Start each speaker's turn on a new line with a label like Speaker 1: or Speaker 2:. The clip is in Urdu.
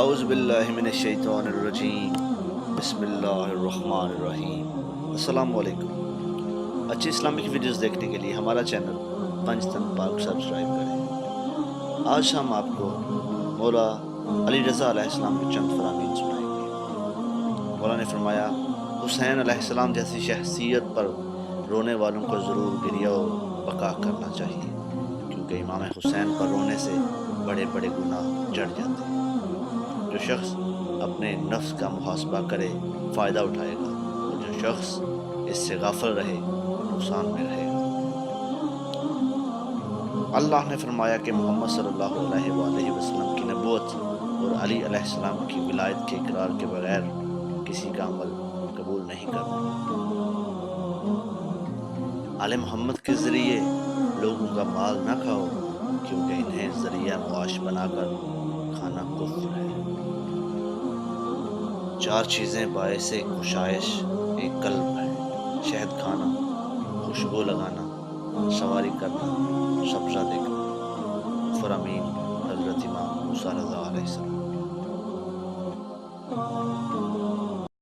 Speaker 1: اعوذ باللہ من الشیطان الرجیم، بسم اللہ الرحمن الرحیم۔ السلام علیکم۔ اچھی اسلامک ویڈیوز دیکھنے کے لیے ہمارا چینل پنجتن پاک سبسکرائب کریں۔ آج ہم آپ کو مولا علی رضا علیہ السلام کے چند فرامین سنائیں گے۔ مولا نے فرمایا، حسین علیہ السلام جیسی شخصیت پر رونے والوں کو ضرور گریہ و بکا کرنا چاہیے، کیونکہ امام حسین پر رونے سے بڑے بڑے گناہ چڑھ جاتے ہیں۔ جو شخص اپنے نفس کا محاسبہ کرے فائدہ اٹھائے گا، اور جو شخص اس سے غافل رہے نقصان میں رہے گا۔ اللہ نے فرمایا کہ محمد صلی اللہ علیہ وآلہ وسلم کی نبوت اور علی علیہ السلام کی ولایت کے اقرار کے بغیر کسی کا عمل قبول نہیں کرنا۔ آل محمد کے ذریعے لوگوں کا مال نہ کھاؤ، کیونکہ انہیں ذریعہ معاش بنا کر کھانا کفر ہے۔ 4 چیزیں باعث کشائش ایک قلب ہے: شہد کھانا، خوشبو لگانا، سواری کرنا، سبزہ دیکھنا۔ فرامین حضرت امام موسیٰ رضا علیہ السلام۔